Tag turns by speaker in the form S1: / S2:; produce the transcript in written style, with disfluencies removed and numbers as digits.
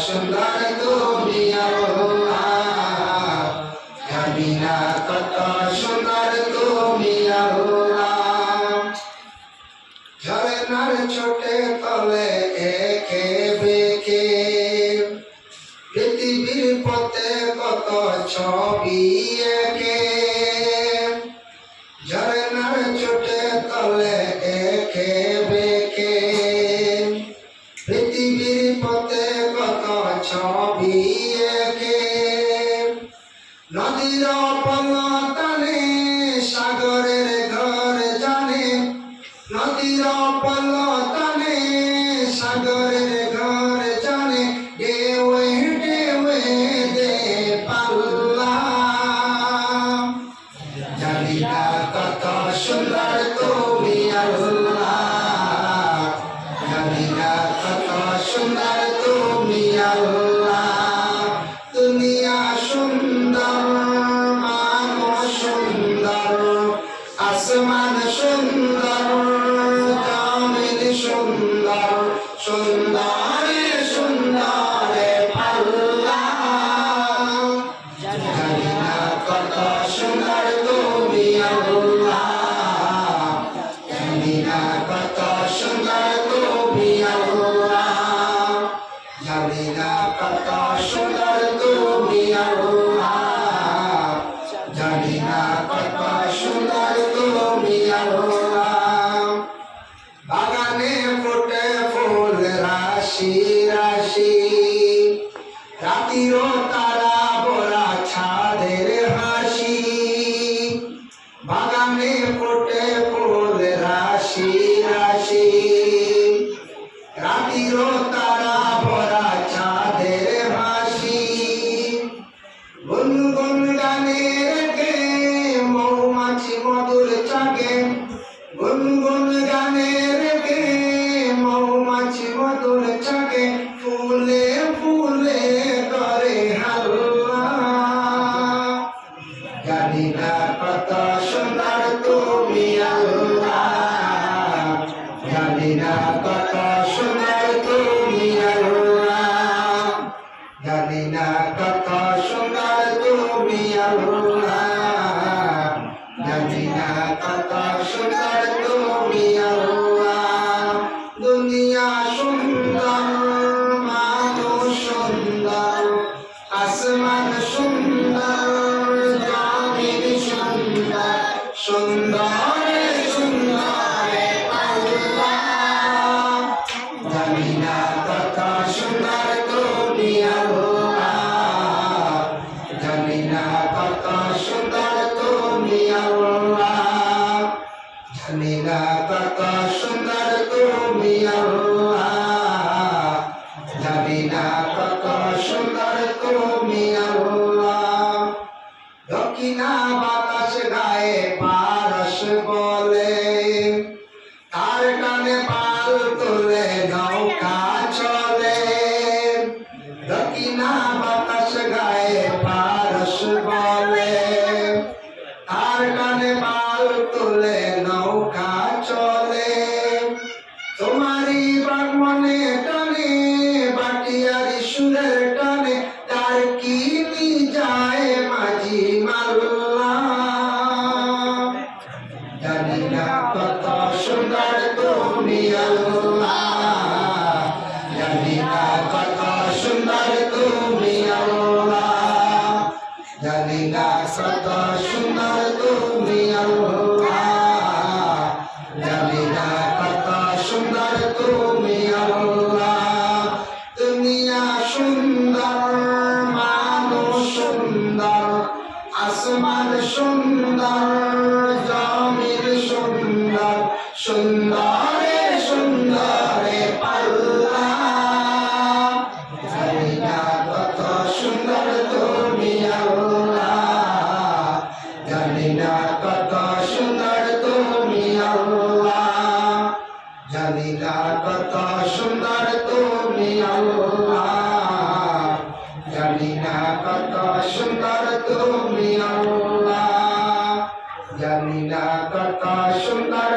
S1: সুন্দর তুমি আল্লাহ, জানি না কত সুন্দর তুমি আল্লাহ। ঝরনার ছোটে তলে একে বেঁকে পৃথিবীর পথে কত ছবি এঁকে, ঝরনার ছোটে তলে একে বেঁকে পৃথিবীর পথে কত ছবি এঁকে, নদীর পলতানে সাগরের ঘর জানে, নদীর পলতানে সাগরের ঘর জানে, ঢেউয়ে ঢেউয়ে দে পাল্লা। জানি না কত সুন্দর তুমি আল্লাহ, জানি না কত সুন্দর তুমি আল্লাহ। দুনিয়া সুন্দর, মানুষ সুন্দর, আসমান সুন্দর, জমিন সুন্দর, সুন্দর সুন্দর পাল্লা। জানি না কত সুন্দর তুমি আল্লাহ, জানি না কত সুন্দর তুমি আল্লাহ, জানি না কত সুন্দর তুমি আল্লাহ, জানি না কত সুন্দর তুমি আল্লাহ। বাগানে ফোটে ফুল রাশি রাশি, রাতিরও তারা ভরা ছাদের হাসি, বাগানে ফোটে ফুল রাশি রাশি, রাতিরও তারা ভরা ছাদের হাসি। গুনগুন গানের গে মৌমাছি মধুর চাগে, গুনগুন গানের গে মৌমাছি মধুর চাগে, ফুলে ফুলে করে হাল্লা। জানি না কত সুন্দর তুমি আল্লাহ, জানি না কত সুন্দর তুমি আল্লাহ, জানি না কত সুন্দর তুমি আল্লাহ, জানি না কত সুন্দর তুমি আল্লাহ। দুনিয়া সুন্দর, মানুষ সুন্দর, আসমান সুন্দর, জমিন সুন্দর, সুন্দর সুন্দর আল্লাহ। জানি না কত সুন্দর তুমি আল্লাহ, জানি না কত সুন্দর তুমি আল্লাহ, জানি না কত সুন্দর তুমি আল্লাহ, জানি না কত সুন্দর তুমি আল্লাহ। দক্ষিণা বাতাস গায়ে পারস বলে, তার কানে পাল তোলে নৌকা চলে, দক্ষিণা বাতাস গায়ে পারস বলে, তার কানে পাল তোলে নৌকা চলে। তোমারই বাগমনে টানে বাটিয়ারি সুরের টানে, তার কি যায় মাঝি মাল্লা। জানি না কত সুন্দর তুমি আল্লাহ, জানি না কত সুন্দর তুমি আল্লাহ, জানি না কত সুন্দর তুমি আল্লাহ, জানি না কত সুন্দর তুমি আল্লাহ। দুনিয়া সুন্দর, মানুষ সুন্দর, আসমান সুন্দর, জমিন সুন্দর, সুন্দর সুন্দর পাল্লা। জানি না কত সুন্দর তুমি আল্লাহ, জানি না কত সুন্দর তুমি আল্লাহ, জানি না কত সুন্দর তুমি আল্লাহ, জানি না কত সুন্দর তুমি আল্লাহ, জানি না কত সুন্দর